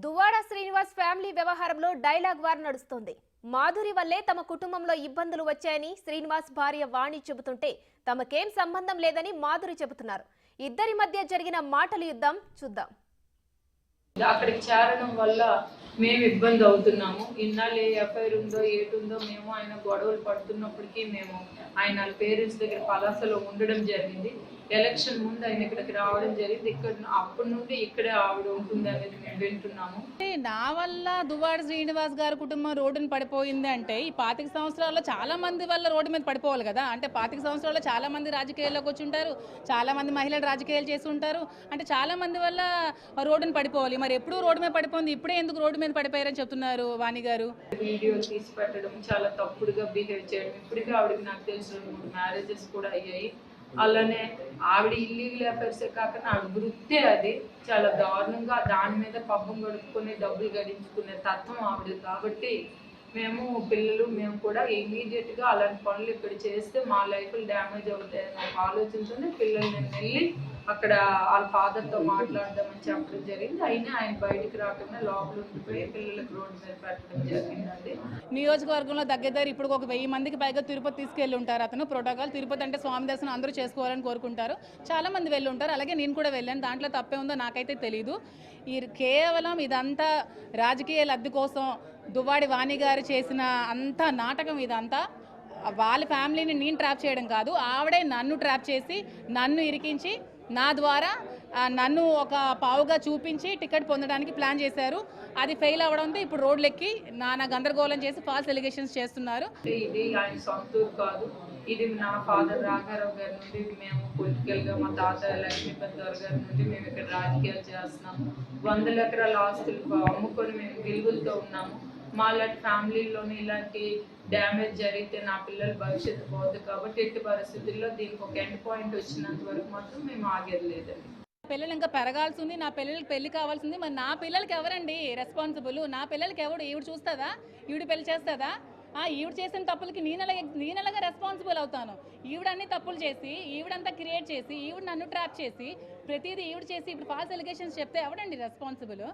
Duvvada Srinivas family వ్యవహారంలో dialogue war నడుస్తోంది. మాధురి వల్లే తమ కుటుంబంలో ఇబ్బందులు వచ్చాయని శ్రీనివాస్ భార్య వాణి చెబుతుంటే తమకేం సంబంధం లేదని మాధురి చెబుతున్నారు. ఇద్దరి మధ్య జరిగిన మాటల యుద్ధం చూద్దాం. అక్కడికి చేరడం వల్ల మేము ఇబ్బంది అవుతున్నాము. ఇన్నాళ్ళు ఏ ఎఫ్ఐఆర్ ఉందో ఏటుందో మేము ఆయన గొడవలు పడుతున్నప్పటికీ మేము ఆయన పేరెంట్స్ దగ్గర పలాసలో ఉండడం జరిగింది. ఎలక్షన్ ముందు ఆయన ఇక్కడికి రావడం జరిగింది. ఇక్కడ అప్పటి నుండి ఇక్కడే ఆవిడ ఉంటుంది అనేది మేము వింటున్నాము. నా వల్ల దువ్వాడ శ్రీనివాస్ గారి కుటుంబం రోడ్డున పడిపోయింది అంటే ఈ 25 సంవత్సరాల్లో చాలా మంది వల్ల రోడ్డు మీద పడిపోవాలి కదా. అంటే 25 సంవత్సరాల్లో చాలా మంది రాజకీయాల్లోకి వచ్చి ఉంటారు, చాలా మంది మహిళలు రాజకీయాలు చేసి ఉంటారు. అంటే చాలా మంది వల్ల రోడ్డున పడిపోవాలి. మరి ఎప్పుడు రోడ్డు మీద పడిపోయింది, ఇప్పుడే ఎందుకు రోడ్డు మీద పడిపోయారని చెప్తున్నారు వాణి గారు. వీడియోలు తీసి పెట్టడం, చాలా తప్పుడుగా బిహేవ్ చేయడం. ఇప్పటికీ ఆవిడకి నాకు తెలిసి 2-3 మ్యారేజెస్ కూడా అయ్యాయి. అలానే ఆవిడ ఇల్లీగల్ అఫైర్సే కాకుండా ఆవిడ వృత్తే అది చాలా దారుణంగా దాని మీద పబ్బం గడుపుకుని డబ్బులు గడించుకునే తత్వం ఆవిడ. కాబట్టి మేము పిల్లలు మేము కూడా ఇమీడియట్గా అలాంటి పనులు ఇక్కడ చేస్తే మా లైఫ్లు డ్యామేజ్ అవుతాయని ఒక ఆలోచనతోనే పిల్లలు నేను వెళ్ళి అక్కడ వాళ్ళ ఫాదర్తో మాట్లాడదామని చెప్పడం జరిగింది. అయినా ఆయన బయటికి రాకుండా లోపల ఉండిపోయి పిల్లలకు రోడ్డు మీద పెట్టడం జరిగిందండి. నియోజకవర్గంలో దగ్గర ఇప్పుడు ఒక 1000 మందికి పైగా తిరుపతి తీసుకెళ్ళి ఉంటారు. అతను ప్రోటోకాల్ తిరుపతి అంటే స్వామి దర్శనం అందరూ చేసుకోవాలని కోరుకుంటారు. చాలా మంది వెళ్ళి ఉంటారు. అలాగే నేను కూడా వెళ్ళాను. దాంట్లో తప్పే ఉందో నాకైతే తెలియదు. ఈ కేవలం ఇదంతా రాజకీయ లబ్ధి కోసం దువ్వాడి వాణి గారు చేసిన అంత నాటకం. ఇదంతా వాళ్ళ ఫ్యామిలీని నేను ట్రాప్ చేయడం కాదు, ఆవిడే నన్ను ట్రాప్ చేసి నన్ను ఇరికించి నా ద్వారా నన్ను ఒక పావుగా చూపించి టికెట్ పొందడానికి ప్లాన్ చేశారు. అది ఫెయిల్ అవ్వడంతో ఇప్పుడు రోడ్లు ఎక్కి నానా గందరగోళం చేసి ఫాల్స్ ఎలిగేషన్స్ చేస్తున్నారు. ఇది ఆయన సొంతూరు కాదు, ఇది నా ఫాదర్ రాఘారావు గారి నుండి మేము పొలిటికల్గా మా తాత లక్ష్మీపతి గారి నుండి మేము ఇక్కడ రాజకీయాలు చేస్తున్నాము. 100 ఎకరాల ఆస్తులు అమ్ముకొని మేము విలువలతో ఉన్నాము. మా లాంటి ఫ్యామిలీలోనే ఇలాంటి డ్యామేజ్ జరిగితే నా పిల్లల భవిష్యత్తు పోదు. కాబట్టి ఎట్టి పరిస్థితుల్లో దీనికి ఒక ఎండ్ పాయింట్ వచ్చినంత వరకు మాత్రం మేము ఆగేది లేదండి. పిల్లలు ఇంకా పెరగాల్సి ఉంది, నా పిల్లలకి పెళ్లి కావాల్సింది. మరి నా పిల్లలకి ఎవరండి రెస్పాన్సిబుల్? నా పిల్లలకి ఎవడు? ఈవిడ చూస్తుందా? ఈవిడ పెళ్లి చేస్తుందా? ఈవిడ చేసిన తప్పులకి నేనలాగా రెస్పాన్సిబుల్ అవుతాను. ఈవిడ అన్ని తప్పులు చేసి ఈవిడంతా క్రియేట్ చేసి ఈవిడ నన్ను ట్రాప్ చేసి ప్రతిదీ ఈవిడ చేసి ఇప్పుడు ఫాల్స్ ఎలిగేషన్స్ చెప్తే ఎవడండి రెస్పాన్సిబుల్?